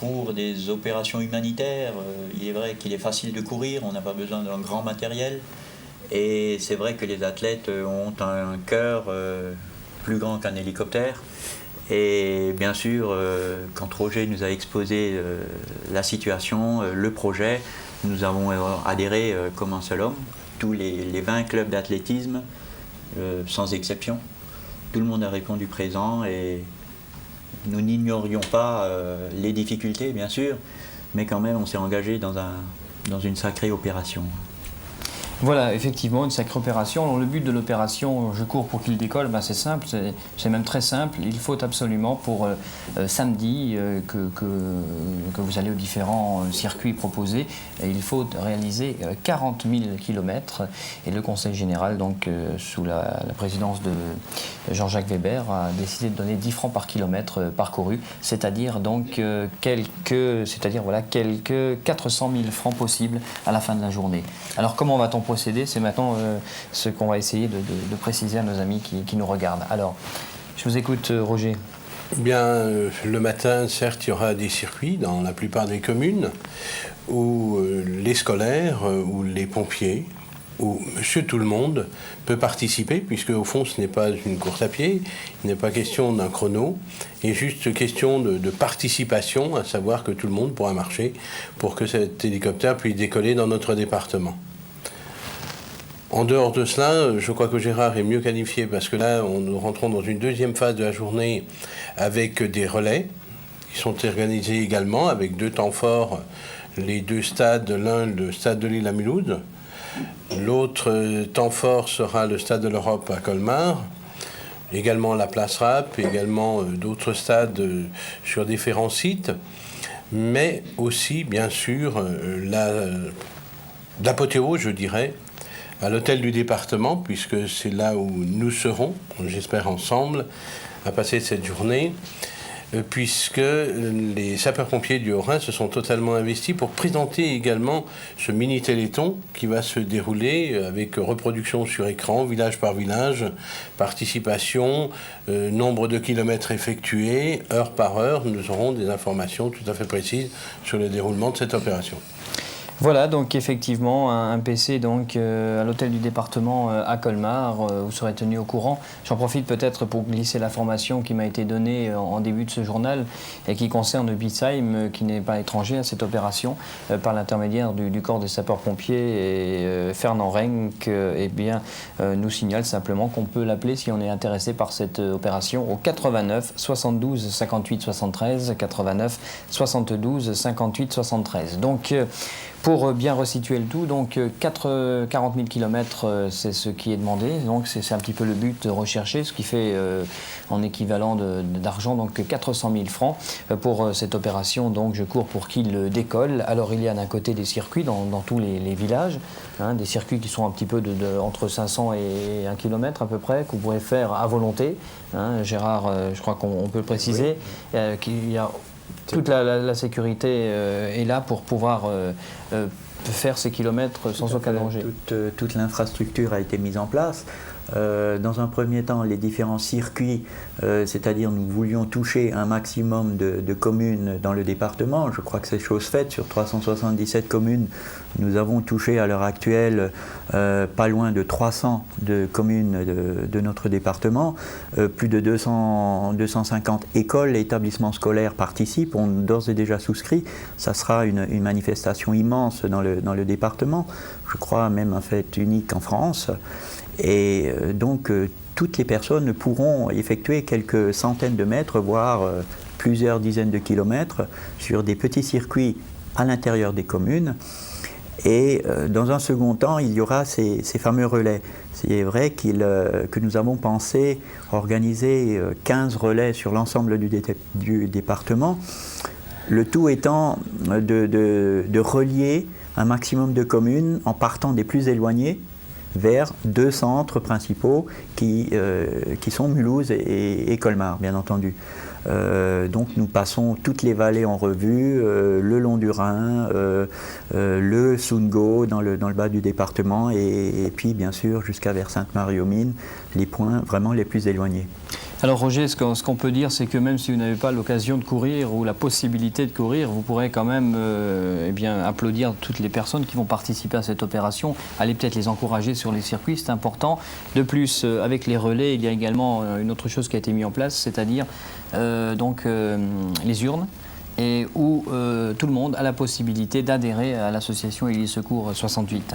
pour des opérations humanitaires. Il est vrai qu'il est facile de courir, on n'a pas besoin d'un grand matériel. Et c'est vrai que les athlètes ont un cœur plus grand qu'un hélicoptère. Et bien sûr, quand Roger nous a exposé la situation, le projet, nous avons adhéré comme un seul homme. Tous les 20 clubs d'athlétisme, sans exception. Tout le monde a répondu présent et nous n'ignorions pas les difficultés, bien sûr, mais quand même, on s'est engagé dans une sacrée opération. Voilà, effectivement, une sacrée opération. Alors, le but de l'opération « Je cours pour qu'il décolle », ben, c'est simple, c'est même très simple. Il faut absolument pour samedi que vous allez aux différents circuits proposés, il faut réaliser 40 000 km. Et le Conseil général, donc, sous la présidence de Jean-Jacques Weber, a décidé de donner 10 francs par kilomètre parcouru, c'est-à-dire donc quelques 400 000 francs possibles à la fin de la journée. Alors, comment va-t-on procéder? C'est maintenant ce qu'on va essayer de préciser à nos amis qui nous regardent. Alors, je vous écoute, Roger. Bien, le matin, certes, il y aura des circuits dans la plupart des communes où les scolaires ou les pompiers où monsieur tout le monde peut participer, puisque au fond ce n'est pas une course à pied, il n'est pas question d'un chrono, il est juste question de participation, à savoir que tout le monde pourra marcher pour que cet hélicoptère puisse décoller dans notre département. En dehors de cela, je crois que Gérard est mieux qualifié parce que là, nous rentrons dans une deuxième phase de la journée avec des relais qui sont organisés également avec 2 temps forts, les 2 stades, l'un le stade de l'île à Mulhouse, l'autre temps fort sera le stade de l'Europe à Colmar, également la place Rapp, également d'autres stades sur différents sites. mais aussi, bien sûr, l'apothéose, je dirais, à l'hôtel du département, puisque c'est là où nous serons, j'espère ensemble, à passer cette journée, puisque les sapeurs-pompiers du Haut-Rhin se sont totalement investis pour présenter également ce mini-téléthon qui va se dérouler avec reproduction sur écran, village par village, participation, nombre de kilomètres effectués, heure par heure. Nous aurons des informations tout à fait précises sur le déroulement de cette opération. Voilà, donc effectivement, un PC donc, à l'hôtel du département à Colmar, vous serez tenu au courant. J'en profite peut-être pour glisser l'information qui m'a été donnée en début de ce journal et qui concerne Bitzheim, qui n'est pas étranger à cette opération, par l'intermédiaire du corps des sapeurs-pompiers. Et Fernand Renck nous signale simplement qu'on peut l'appeler si on est intéressé par cette opération au 89 72 58 73, 89 72 58 73. Donc, pour bien resituer le tout, donc 40 000 km, c'est ce qui est demandé. Donc c'est un petit peu le but recherché, ce qui fait en équivalent d'argent donc 400 000 francs pour cette opération. Donc je cours pour qu'il décolle. Alors il y a d'un côté des circuits dans tous les villages, des circuits qui sont un petit peu entre 500 et 1 km à peu près, que vous pourrez faire à volonté. Gérard, je crois qu'on peut le préciser, qu'il y a toute la sécurité est là pour pouvoir faire ces kilomètres sans aucun danger. Toute l'infrastructure a été mise en place. Dans un premier temps, les différents circuits, c'est-à-dire nous voulions toucher un maximum de communes dans le département. Je crois que c'est chose faite. Sur 377 communes, nous avons touché à l'heure actuelle pas loin de 300 de communes de notre département. Plus de 250 écoles et établissements scolaires participent, ont d'ores et déjà souscrit. Ça sera une manifestation immense dans le département. Je crois même un fait unique en France. Et donc toutes les personnes pourront effectuer quelques centaines de mètres, voire plusieurs dizaines de kilomètres sur des petits circuits à l'intérieur des communes. Et dans un second temps, il y aura ces fameux relais. C'est vrai que nous avons pensé organiser 15 relais sur l'ensemble du département, le tout étant de relier un maximum de communes en partant des plus éloignées vers deux centres principaux qui sont Mulhouse et Colmar, bien entendu. Donc nous passons toutes les vallées en revue, le long du Rhin, le Sundgau dans le bas du département et puis bien sûr jusqu'à vers Sainte-Marie-aux-Mines, les points vraiment les plus éloignés. Alors Roger, ce qu'on peut dire, c'est que même si vous n'avez pas l'occasion de courir ou la possibilité de courir, vous pourrez quand même applaudir toutes les personnes qui vont participer à cette opération, aller peut-être les encourager sur les circuits, c'est important. De plus, avec les relais, il y a également une autre chose qui a été mise en place, c'est-à-dire les urnes, et où tout le monde a la possibilité d'adhérer à l'association Élie Secours 68.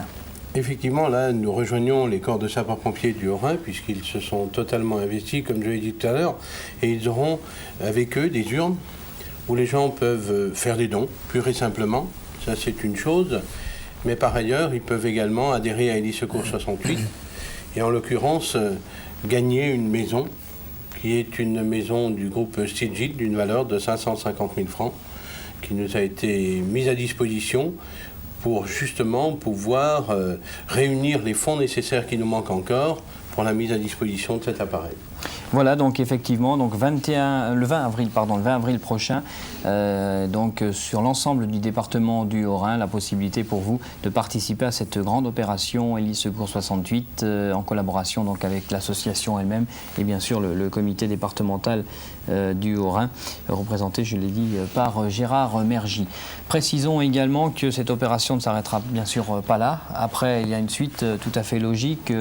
Effectivement, là, nous rejoignons les corps de sapeurs-pompiers du Haut-Rhin, puisqu'ils se sont totalement investis, comme je l'ai dit tout à l'heure, et ils auront avec eux des urnes où les gens peuvent faire des dons, pur et simplement. Ça, c'est une chose. Mais par ailleurs, ils peuvent également adhérer à Élie Secours 68, et en l'occurrence, gagner une maison, qui est une maison du groupe Stigit, d'une valeur de 550 000 francs, qui nous a été mise à disposition pour justement pouvoir réunir les fonds nécessaires qui nous manquent encore pour la mise à disposition de cet appareil. Voilà, donc effectivement, donc le 20 avril prochain, sur l'ensemble du département du Haut-Rhin, la possibilité pour vous de participer à cette grande opération Élie Secours 68 en collaboration donc avec l'association elle-même et bien sûr le comité départemental du Haut-Rhin, représenté, je l'ai dit, par Gérard Mergy. Précisons également que cette opération ne s'arrêtera bien sûr pas là. Après, il y a une suite tout à fait logique.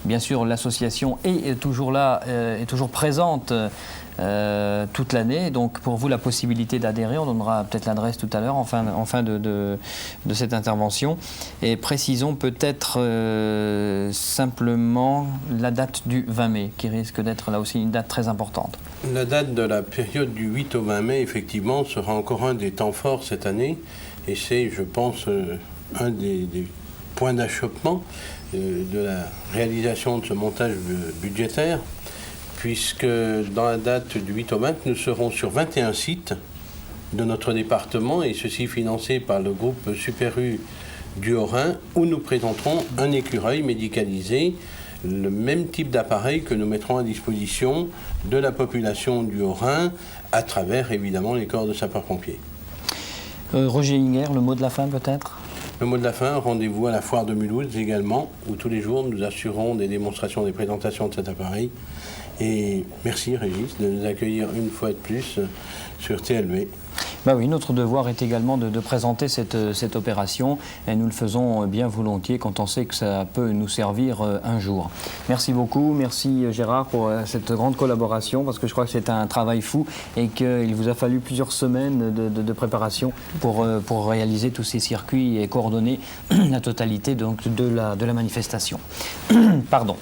Bien sûr, l'association est toujours là, est toujours présente toute l'année. Donc pour vous, la possibilité d'adhérer, on donnera peut-être l'adresse tout à l'heure en fin de cette intervention. Et précisons peut-être simplement la date du 20 mai, qui risque d'être là aussi une date très importante. La date de la période du 8 au 20 mai, effectivement, sera encore un des temps forts cette année. Et c'est, je pense, un des points d'achoppement de la réalisation de ce montage budgétaire, puisque dans la date du 8 au 20, nous serons sur 21 sites de notre département, et ceci financé par le groupe Super U du Haut-Rhin, où nous présenterons un écureuil médicalisé, le même type d'appareil que nous mettrons à disposition de la population du Haut-Rhin à travers évidemment les corps de sapeurs-pompiers. Roger Inger, le mot de la fin peut-être ? Le mot de la fin, rendez-vous à la foire de Mulhouse également, où tous les jours nous assurons des démonstrations, des présentations de cet appareil. Et merci Régis de nous accueillir une fois de plus sur TLB. Bah oui, notre devoir est également de présenter cette opération, et nous le faisons bien volontiers quand on sait que ça peut nous servir un jour. Merci beaucoup, merci Gérard pour cette grande collaboration, parce que je crois que c'est un travail fou et qu'il vous a fallu plusieurs semaines de préparation pour réaliser tous ces circuits et coordonner la totalité donc, de la manifestation. Pardon.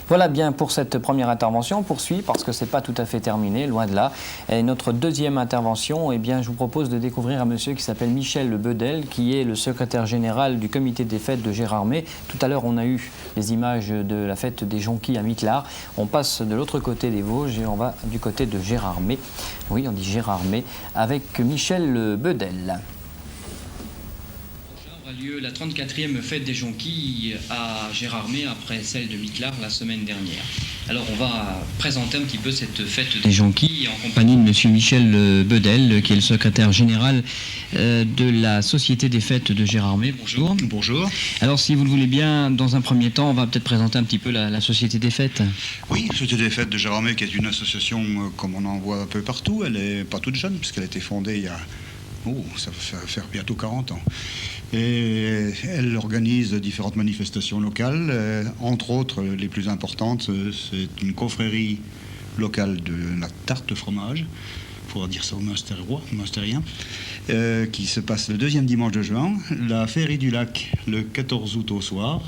Voilà bien pour cette première intervention. On poursuit parce que ce n'est pas tout à fait terminé, loin de là. Et notre deuxième intervention, eh bien, je vous propose de découvrir un monsieur qui s'appelle Michel Bedel, qui est le secrétaire général du comité des fêtes de Gérardmer. Tout à l'heure, on a eu les images de la fête des Jonquilles à Mittelard. On passe de l'autre côté des Vosges et on va du côté de Gérardmer. Oui, on dit Gérardmer, avec Michel Bedel. Lieu la 34e fête des Jonquilles à Gérardmer après celle de Mittelard la semaine dernière. Alors on va présenter un petit peu cette fête des Jonquilles en compagnie de M. Michel Bedel, qui est le secrétaire général de la Société des fêtes de Gérardmer. Bonjour. Bonjour. Alors si vous le voulez bien, dans un premier temps, on va peut-être présenter un petit peu la Société des fêtes. Oui, la Société des fêtes de Gérardmer, qui est une association comme on en voit un peu partout. Elle n'est pas toute jeune puisqu'elle a été fondée il y a... ça va faire bientôt 40 ans. Et elle organise différentes manifestations locales, entre autres les plus importantes, c'est une confrérie locale de la tarte fromage, il faudra dire ça aux Münstériens, qui se passe le deuxième dimanche de juin, la Féerie du Lac le 14 août au soir,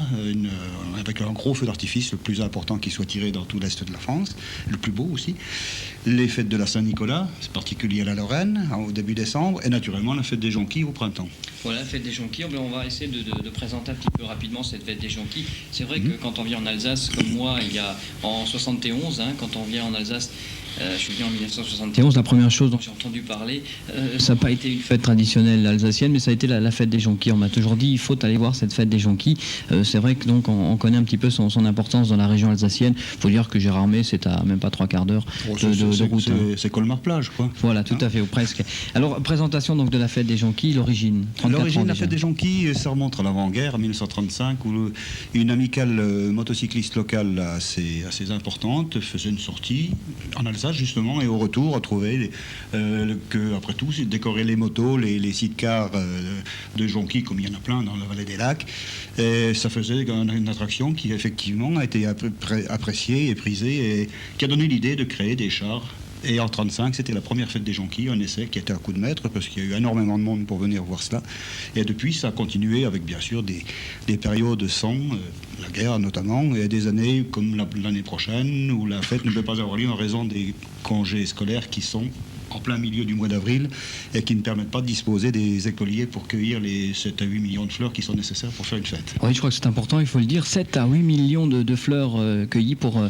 avec un gros feu d'artifice, le plus important qui soit tiré dans tout l'est de la France, le plus beau aussi. Les fêtes de la Saint-Nicolas, c'est particulier à la Lorraine, au début décembre, et naturellement la fête des Jonquilles au printemps. Voilà, la fête des Jonquilles, on va essayer de présenter un petit peu rapidement cette fête des Jonquilles. C'est vrai que quand on vient en Alsace, comme moi, il y a en 71, quand on vient en Alsace, je suis venu en 1971, la première chose dont j'ai entendu parler, ça n'a pas été une fête traditionnelle alsacienne, mais ça a été la fête des Jonquilles. On m'a toujours dit, il faut aller voir cette fête des Jonquilles. C'est vrai que donc on connaît un petit peu son importance dans la région alsacienne. Il faut dire que Gérardmer, c'est à même pas 3/4 d'heure de route. C'est Colmar-Plage, quoi. Voilà, tout à fait, ou presque. Alors, présentation donc de la fête des Jonquilles, l'origine. L'origine de la fête des Jonquilles, ça remonte à l'avant-guerre, en 1935, où une amicale motocycliste locale assez importante faisait une sortie en Alsace, justement, et au retour, a trouvé que, après tout, c'est décorer les motos, les sidecars de Jonquilles, comme il y en a plein dans la vallée des lacs. Et ça faisait une attraction qui, effectivement, a été appréciée et prisée, et qui a donné l'idée de créer des chars. Et en 1935, c'était la première fête des Jonquilles, un essai qui était à coup de maître, parce qu'il y a eu énormément de monde pour venir voir cela. Et depuis, ça a continué avec, bien sûr, des périodes sans, la guerre notamment, et des années comme l'année prochaine, où la fête ne peut pas avoir lieu en raison des congés scolaires qui sont en plein milieu du mois d'avril et qui ne permettent pas de disposer des écoliers pour cueillir les 7 à 8 millions de fleurs qui sont nécessaires pour faire une fête. Oui, je crois que c'est important, il faut le dire, 7 à 8 millions de fleurs cueillies pour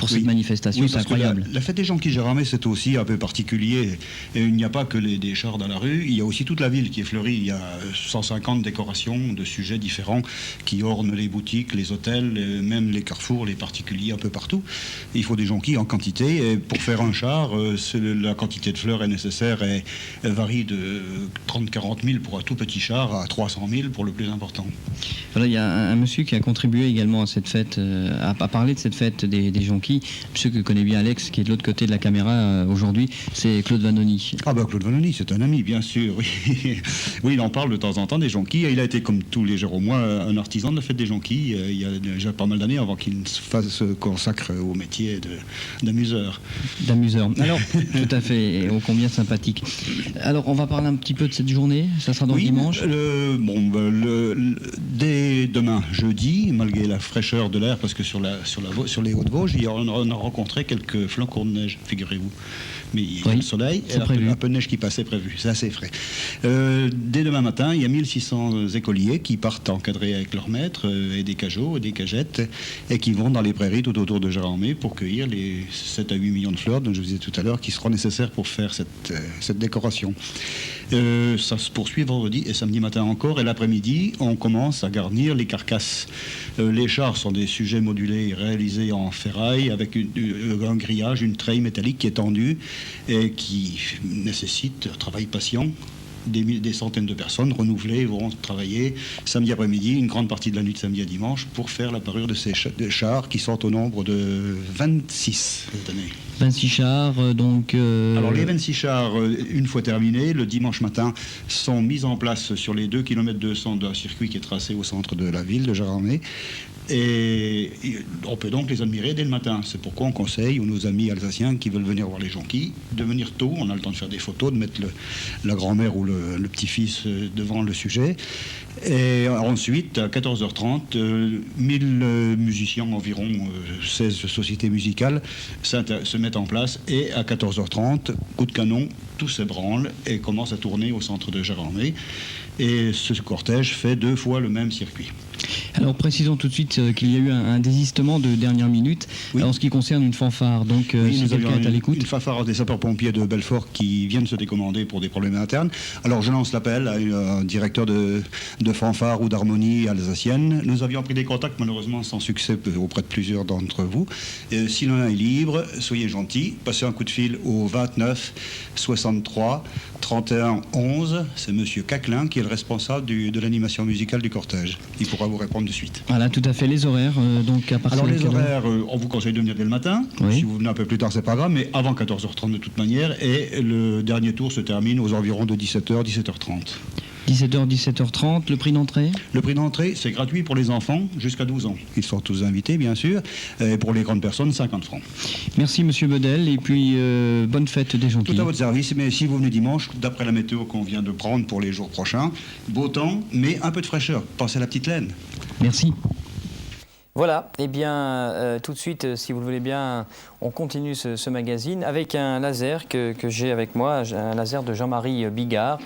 cette manifestation, oui, c'est incroyable. La fête des Jonquilles Gérardmer, c'est aussi un peu particulier. Et il n'y a pas que des chars dans la rue, il y a aussi toute la ville qui est fleurie. Il y a 150 décorations de sujets différents qui ornent les boutiques, les hôtels, même les carrefours, les particuliers, un peu partout. Et il faut des jonquilles en quantité. Et pour faire un char, la quantité de fleurs est nécessaire et varie de 30-40 000 pour un tout petit char à 300 000 pour le plus important. Voilà, il y a un monsieur qui a contribué également à cette fête, à parler de cette fête des jonquilles. Monsieur que connaît bien Alex, qui est de l'autre côté de la caméra aujourd'hui, c'est Claude Vanoni. Ah bah Claude Vanoni, c'est un ami, bien sûr. Oui. Oui, il en parle de temps en temps des jonquilles. Il a été, comme tous les Géromois, un artisan de la fête des jonquilles il y a déjà pas mal d'années avant qu'il se consacre au métier d'amuseur. D'amuseur. Alors, tout à fait, et ô combien sympathique. Alors, on va parler un petit peu de cette journée, ça sera donc dimanche. Dès demain, jeudi, malgré la fraîcheur de l'air, parce que sur les Hauts-de-Vosges, on a rencontré quelques flocons de neige, figurez-vous. Mais il y a le soleil et un peu de neige qui passait prévu, c'est assez frais. Dès demain matin, il y a 1600 écoliers qui partent encadrés avec leurs maîtres et des cajots et des cagettes et qui vont dans les prairies tout autour de Gérardmer pour cueillir les 7 à 8 millions de fleurs dont je vous disais tout à l'heure qui seront nécessaires pour faire cette décoration. Ça se poursuit vendredi et samedi matin encore, et l'après-midi, on commence à garnir les carcasses. Les chars sont des sujets modulés réalisés en ferraille avec un grillage, une treille métallique qui est tendue et qui nécessite un travail patient. Des centaines de personnes renouvelées vont travailler samedi après-midi, une grande partie de la nuit de samedi à dimanche, pour faire la parure de ces chars qui sont au nombre de 26 cette année. 26 chars, donc... Alors les 26 chars, une fois terminés, le dimanche matin, sont mis en place sur les 2,2 km d'un circuit qui est tracé au centre de la ville de Gérardmer. Et on peut donc les admirer dès le matin. C'est pourquoi on conseille aux nos amis alsaciens qui veulent venir voir les jonquilles de venir tôt. On a le temps de faire des photos, de mettre la grand-mère ou le petit-fils devant le sujet. Et ensuite, à 14h30, 1000 musiciens, environ 16 sociétés musicales, se mettent en place. Et à 14h30, coup de canon, tout s'ébranle et commence à tourner au centre de Gérardmer. Et ce cortège fait 2 fois le même circuit. Alors précisons tout de suite qu'il y a eu un désistement de dernière minute en ce qui concerne une fanfare. Donc oui, si quelqu'un est à l'écoute. Une fanfare des sapeurs-pompiers de Belfort qui viennent se décommander pour des problèmes internes. Alors je lance l'appel à un directeur de fanfare ou d'harmonie alsacienne. Nous avions pris des contacts, malheureusement sans succès auprès de plusieurs d'entre vous. Si l'un est libre, soyez gentils, passez un coup de fil au 29 63 31 11. C'est monsieur Caclin qui est le responsable de l'animation musicale du cortège. Il pourra vous répondre de suite. Voilà, tout à fait. Les horaires, donc à partir Alors de les horaires, on vous conseille de venir dès le matin. Oui. Si vous venez un peu plus tard, c'est pas grave, mais avant 14h30 de toute manière. Et le dernier tour se termine aux environs de 17h, 17h30. 17h, 17h30, le prix d'entrée? Le prix d'entrée, c'est gratuit pour les enfants jusqu'à 12 ans. Ils sont tous invités, bien sûr. Et pour les grandes personnes, 50 francs. Merci, monsieur Bedel. Et puis, bonne fête des jonquilles. Tout à votre service. Mais si vous venez dimanche, d'après la météo qu'on vient de prendre pour les jours prochains, beau temps, mais un peu de fraîcheur. Pensez à la petite laine. Merci. Voilà, et bien tout de suite, si vous le voulez bien, on continue ce magazine avec un laser que j'ai avec moi, un laser de Jean-Marie Bigard,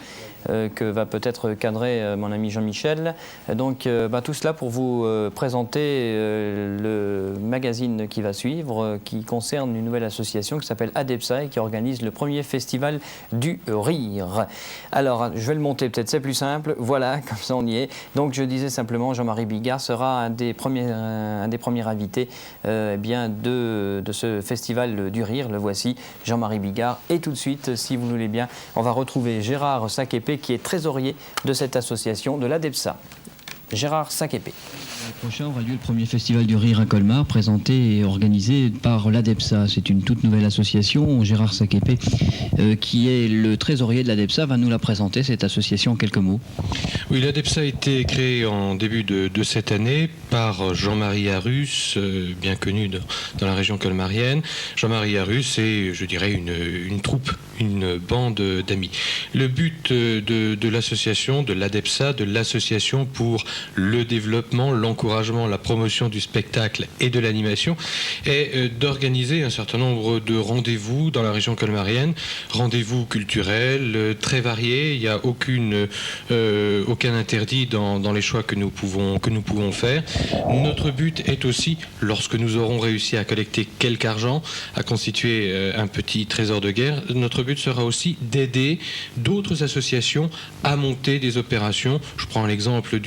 que va peut-être cadrer mon ami Jean-Michel. Donc tout cela pour vous présenter le magazine qui va suivre, qui concerne une nouvelle association qui s'appelle ADEPSA et qui organise le premier festival du rire. Alors, je vais le monter peut-être, c'est plus simple. Voilà, comme ça on y est. Donc je disais simplement, Jean-Marie Bigard sera un des premiers invités de ce festival du rire. Le voici, Jean-Marie Bigard. Et tout de suite, si vous voulez bien, on va retrouver Gérard Saképé, qui est trésorier de cette association de l'ADEPSA. Gérard Saképé. Le prochain aura lieu le premier festival du rire à Colmar, présenté et organisé par l'ADEPSA. C'est une toute nouvelle association. Gérard Saképé, qui est le trésorier de l'ADEPSA, va nous la présenter, cette association, en quelques mots. Oui, l'ADEPSA a été créée en début de cette année par Jean-Marie Arus, bien connu dans la région colmarienne. Jean-Marie Arus est, je dirais, une troupe, une bande d'amis. Le but de l'association, de l'ADEPSA, de l'association pour le développement, l'encouragement, la promotion du spectacle et de l'animation est d'organiser un certain nombre de rendez-vous dans la région colmarienne, rendez-vous culturels très variés. Il n'y a aucun interdit dans les choix que nous pouvons faire. Notre but est aussi, lorsque nous aurons réussi à collecter quelque argent, à constituer un petit trésor de guerre, notre but sera aussi d'aider d'autres associations à monter des opérations. Je prends l'exemple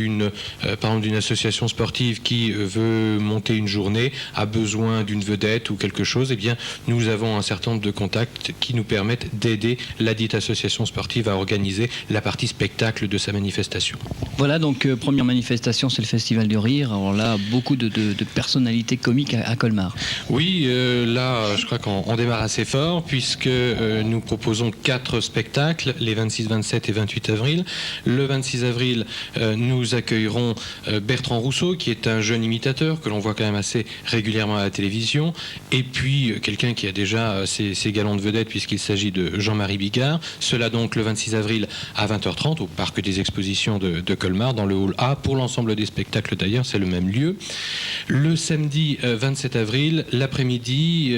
par exemple d'une association sportive qui veut monter une journée, a besoin d'une vedette ou quelque chose. Eh bien, nous avons un certain nombre de contacts qui nous permettent d'aider la dite association sportive à organiser la partie spectacle de sa manifestation. Voilà, donc première manifestation, c'est le Festival du Rire. Alors là, beaucoup de personnalités comiques à Colmar. Oui, là, je crois qu'on démarre assez fort puisque nous proposons 4 spectacles, les 26, 27 et 28 avril. Le 26 avril, nous accueillerons Bertrand Rousseau, qui est un jeune imitateur que l'on voit quand même assez régulièrement à la télévision, et puis quelqu'un qui a déjà ses galons de vedette puisqu'il s'agit de Jean-Marie Bigard. Cela donc le 26 avril à 20h30 au Parc des Expositions de Colmar, dans le hall A. Pour l'ensemble des spectacles d'ailleurs, c'est le même lieu. Le samedi 27 avril, l'après-midi,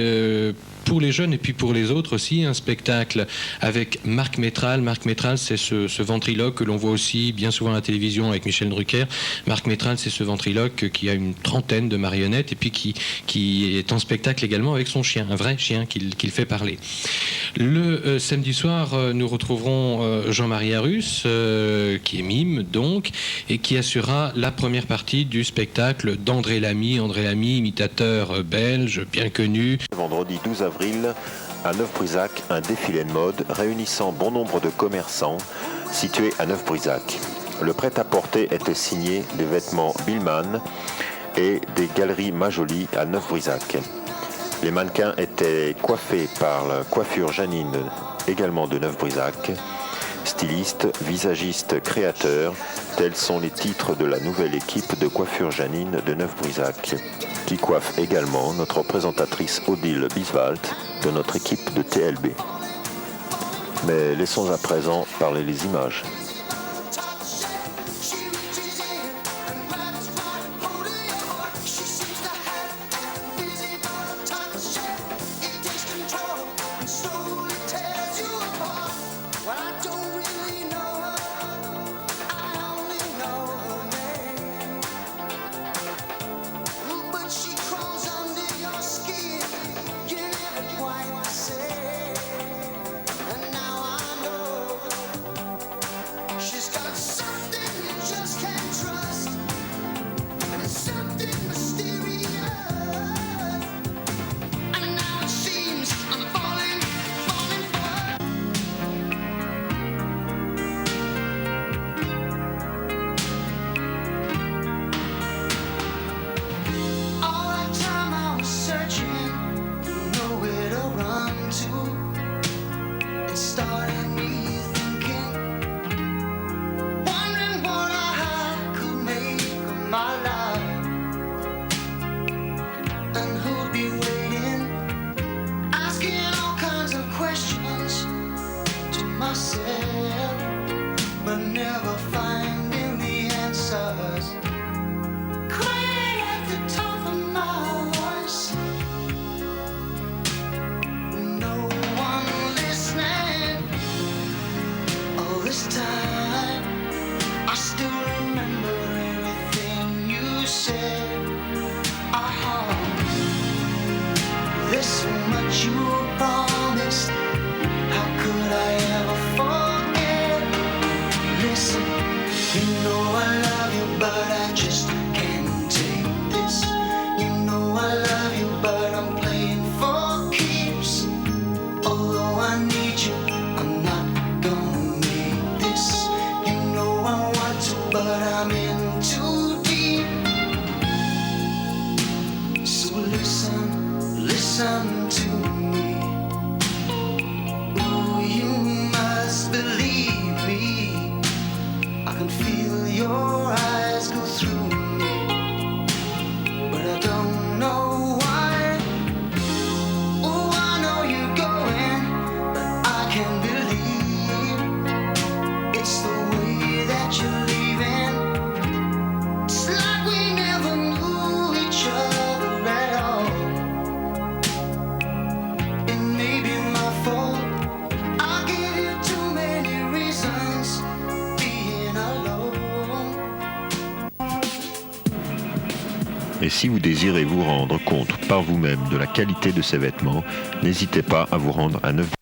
pour les jeunes et puis pour les autres aussi, un spectacle avec Marc Métral. Marc Métral, c'est ce ventriloque que l'on voit aussi bien souvent à la télévision avec Michel Drucker. Marc Métral, c'est ce ventriloque qui a une trentaine de marionnettes et puis qui est en spectacle également avec son chien, un vrai chien qu'il fait parler. Le samedi soir, nous retrouverons Jean-Marie Arus, qui est mime donc, et qui assurera la première partie du spectacle d'André Lamy. André Lamy, imitateur belge, bien connu. Vendredi 12 avril, à Neuf-Brisach, un défilé de mode réunissant bon nombre de commerçants situés à Neuf-Brisach. Le prêt-à-porter était signé des vêtements Billman et des galeries Majoli à Neuf-Brisach. Les mannequins étaient coiffés par la coiffure Janine, également de Neuf-Brisach. Stylistes, visagistes, créateurs, tels sont les titres de la nouvelle équipe de coiffure Janine de Neuf-Brisach, qui coiffe également notre présentatrice Odile Biswald de notre équipe de TLB. Mais laissons à présent parler les images. Listen to me. Ooh, you must believe me. I can feel your eyes go through me, but I don't know why. Oh, I know you're going, but I can't believe it's the way that you're leaving. It's like we never knew each other at all. It may be my fault. I gave you too many reasons being alone. Et si vous désirez vous rendre compte par vous-même de la qualité de ces vêtements, n'hésitez pas à vous rendre à Neuf-Brisach.